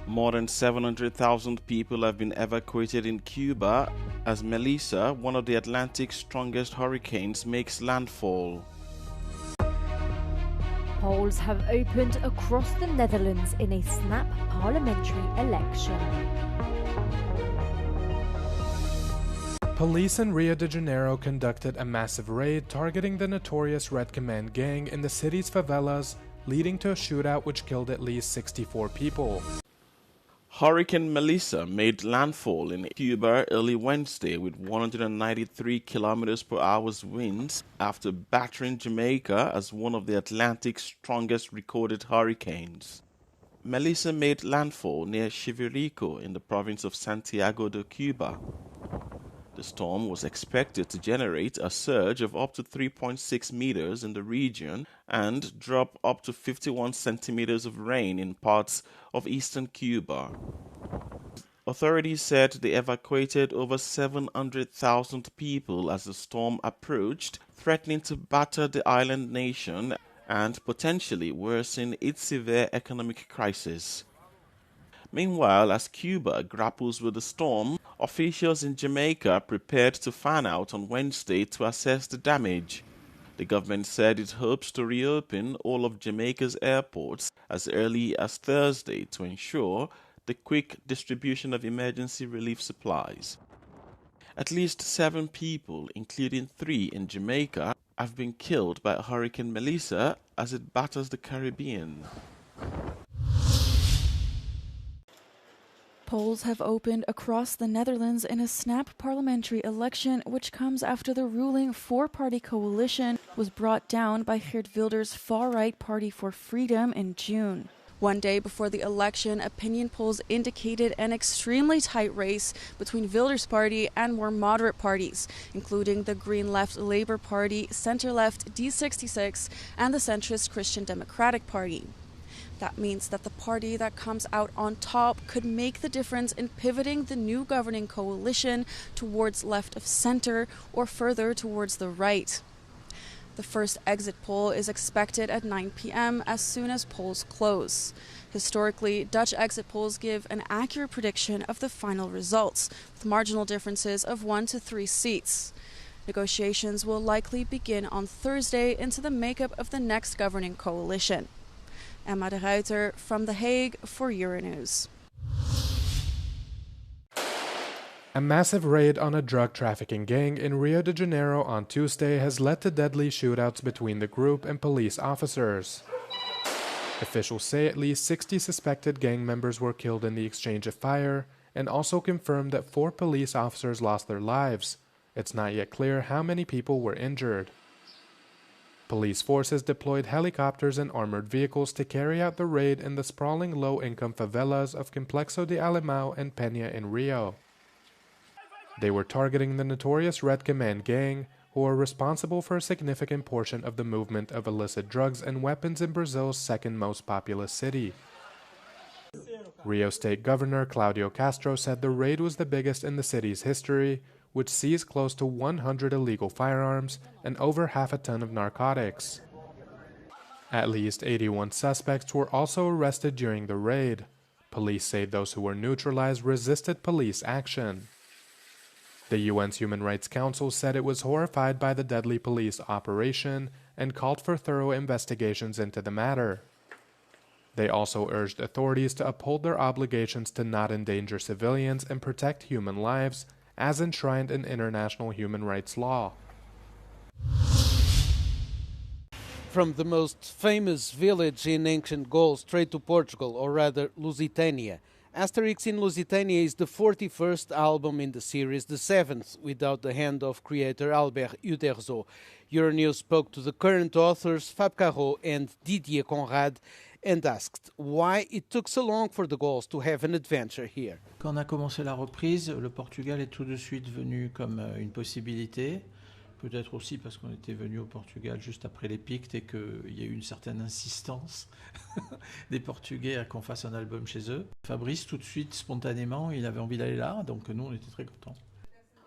More than 700,000 people have been evacuated in Cuba as Melissa, one of the Atlantic's strongest hurricanes, makes landfall. Polls have opened across the Netherlands in a snap parliamentary election. Police in Rio de Janeiro conducted a massive raid targeting the notorious Red Command gang in the city's favelas, leading to a shootout which killed at least 64 people. Hurricane Melissa made landfall in Cuba early Wednesday with 193 kilometers per hour winds after battering Jamaica as one of the Atlantic's strongest recorded hurricanes. Melissa made landfall near Chivirico in the province of Santiago de Cuba. The storm was expected to generate a surge of up to 3.6 meters in the region and drop up to 51 centimeters of rain in parts of eastern Cuba. Authorities said they evacuated over 700,000 people as the storm approached, threatening to batter the island nation and potentially worsen its severe economic crisis. Meanwhile, as Cuba grapples with the storm, officials in Jamaica prepared to fan out on Wednesday to assess the damage. The government said it hopes to reopen all of Jamaica's airports as early as Thursday to ensure the quick distribution of emergency relief supplies. At least 7 people, including 3 in Jamaica, have been killed by Hurricane Melissa as it batters the Caribbean. Polls have opened across the Netherlands in a snap parliamentary election, which comes after the ruling four-party coalition was brought down by Geert Wilders' far-right Party for Freedom in June. One day before the election, opinion polls indicated an extremely tight race between Wilders' party and more moderate parties, including the Green Left Labour Party, Centre-Left D66, and the centrist Christian Democratic Party. That means that the party that comes out on top could make the difference in pivoting the new governing coalition towards left of center or further towards the right. The first exit poll is expected at 9 p.m. as soon as polls close. Historically, Dutch exit polls give an accurate prediction of the final results, with marginal differences of 1 to 3 seats. Negotiations will likely begin on Thursday into the makeup of the next governing coalition. Emma de Ruiter from The Hague for Euronews. A massive raid on a drug trafficking gang in Rio de Janeiro on Tuesday has led to deadly shootouts between the group and police officers. Officials say at least 60 suspected gang members were killed in the exchange of fire, and also confirmed that 4 police officers lost their lives. It's not yet clear how many people were injured. Police forces deployed helicopters and armored vehicles to carry out the raid in the sprawling low-income favelas of Complexo de Alemão and Peña in Rio. They were targeting the notorious Red Command gang, who are responsible for a significant portion of the movement of illicit drugs and weapons in Brazil's second most populous city. Rio State Governor Claudio Castro said the raid was the biggest in the city's history, which seized close to 100 illegal firearms and over half a ton of narcotics. At least 81 suspects were also arrested during the raid. Police say those who were neutralized resisted police action. The UN's Human Rights Council said it was horrified by the deadly police operation and called for thorough investigations into the matter. They also urged authorities to uphold their obligations to not endanger civilians and protect human lives, as enshrined in international human rights law. From the most famous village in ancient Gaul straight to Portugal, or rather Lusitania. Asterix in Lusitania is the 41st album in the series, the 7th without the hand of creator Albert Uderzo. Euronews spoke to the current authors Fab Carreau and Didier Conrad and asked why it took so long for the Gauls to have an adventure here. Quand on a commencé la reprise, le Portugal est tout de suite venu comme une possibilité. Peut-être aussi parce qu'on était venu au Portugal juste après les Pictes et qu'il y a eu une certaine insistance des Portugais à qu'on fasse un album chez eux. Fabrice, tout de suite, spontanément, il avait envie d'aller là, donc nous, on était très contents.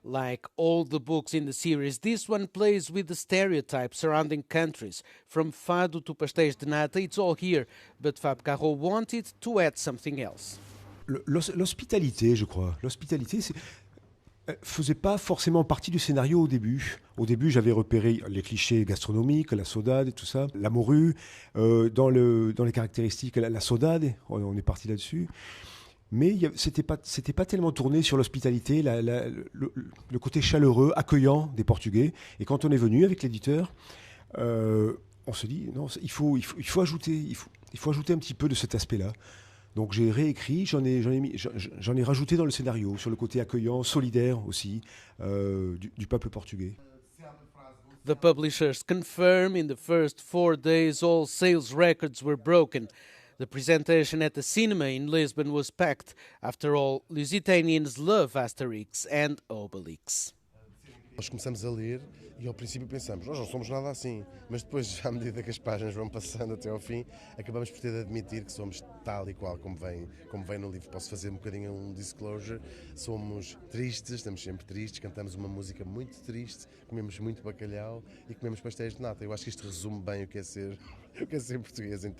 Like all the books in the series, this one plays with the stereotypes surrounding countries. From fado to pastéis de nata, it's all here, but Fab Carreau wanted to add something else. L'hospitalité, je crois. L'hospitalité, faisait pas forcément partie du scénario au début. Au début, j'avais repéré les clichés gastronomiques, la saudade et tout ça, la morue. Dans les caractéristiques, la saudade, on est parti là-dessus. Mais c'était pas tellement tourné sur l'hospitalité, le côté chaleureux, accueillant des Portugais. Et quand on est venu avec l'éditeur, on se dit non, il faut ajouter un petit peu de cet aspect-là. Donc j'ai réécrit, j'en ai rajouté dans le scénario sur le côté accueillant, solidaire aussi du peuple portugais. The publishers confirm in the first 4 days all sales records were broken. The presentation at the cinema in Lisbon was packed. After all, Lusitanians love Asterix and Obelix. Nós começamos a ler e ao princípio pensamos, nós não somos nada assim, mas depois, à medida que as páginas vão passando até ao fim, acabamos por ter de admitir que somos tal e qual como vem no livro. Posso fazer um bocadinho um disclosure, somos tristes, estamos sempre tristes, cantamos uma música muito triste, comemos muito bacalhau e comemos pastéis de nata. Eu acho que isto resume bem o que é ser português em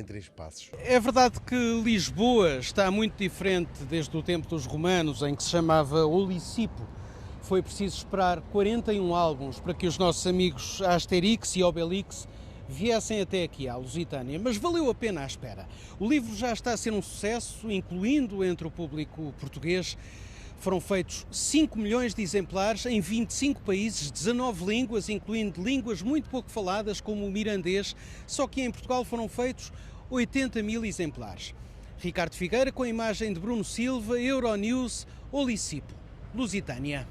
três passos. É verdade que Lisboa está muito diferente desde o tempo dos romanos, em que se chamava Olicipo. Foi preciso esperar 41 álbuns para que os nossos amigos Asterix e Obelix viessem até aqui à Lusitânia, mas valeu a pena a espera. O livro já está a ser um sucesso, incluindo entre o público português. Foram feitos 5 milhões de exemplares em 25 países, 19 línguas, incluindo línguas muito pouco faladas, como o mirandês, só que em Portugal foram feitos 80 mil exemplares. Ricardo Figueira com a imagem de Bruno Silva, Euronews, Olicipo, Lusitânia.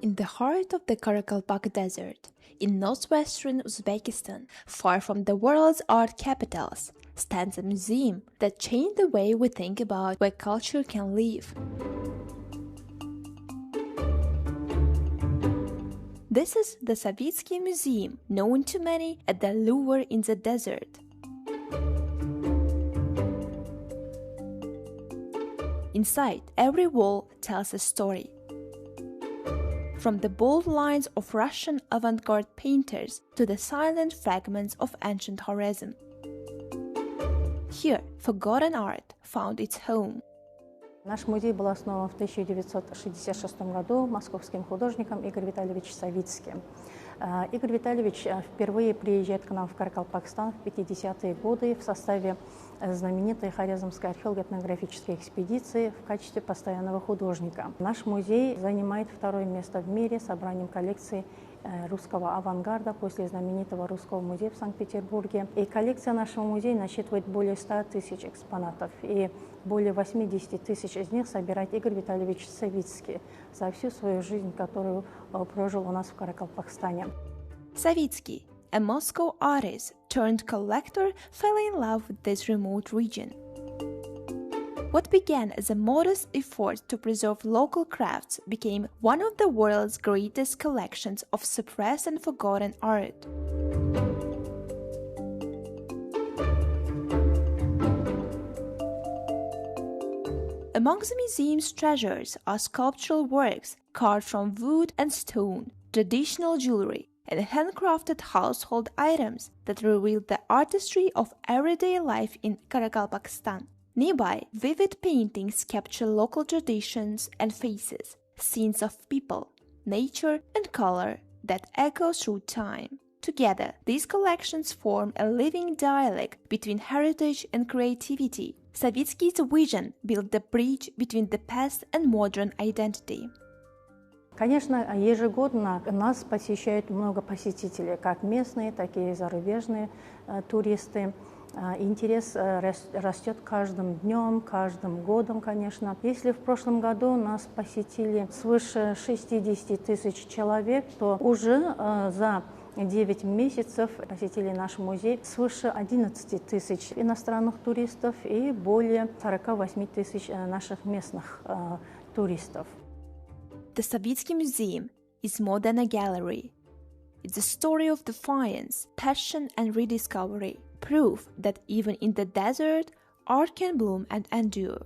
In the heart of the Karakalpak Desert, in northwestern Uzbekistan, far from the world's art capitals, stands a museum that changed the way we think about where culture can live. This is the Savitsky Museum, known to many as the Louvre in the desert. Inside, every wall tells a story. From the bold lines of Russian avant-garde painters to the silent fragments of ancient Horizm. Here, forgotten art found its home. Наш музей был основан в 1966 году московским художником Игорем Витальевичем Савицким. Игорь Витальевич впервые приезжает к нам в Каракалпакстан в 50-е годы в составе знаменитой хорезмской археолого-этнографической экспедиции в качестве постоянного художника. Наш музей занимает 2-е место в мире собранием коллекций русского авангарда после знаменитого Русского музея в Санкт-Петербурге. И коллекция нашего музея насчитывает более 100 тысяч экспонатов. И более 80 тысяч из них собирает Игорь Витальевич Савицкий за всю свою жизнь, которую прожил у нас в Каракалпакстане. Savitsky, a Moscow artist turned collector, fell in love with this remote region. What began as a modest effort to preserve local crafts became one of the world's greatest collections of suppressed and forgotten art. Among the museum's treasures are sculptural works carved from wood and stone, traditional jewelry, and handcrafted household items that reveal the artistry of everyday life in Karakalpakstan. Nearby, vivid paintings capture local traditions and faces, scenes of people, nature, and color that echo through time. Together, these collections form a living dialogue between heritage and creativity. Savitsky's vision built the bridge between the past and modern identity. Конечно, ежегодно нас посещают много посетителей, как местные, так и зарубежные туристы. Интерес растет каждым днем, каждым годом, конечно. Если в прошлом году нас посетили свыше 60 тысяч человек, то уже за 9 месяцев посетили наш музей свыше 11 тысяч иностранных туристов и более 48 тысяч наших местных туристов. The Savitsky Museum is more than a gallery. It's a story of defiance, passion, and rediscovery, proof that even in the desert, art can bloom and endure.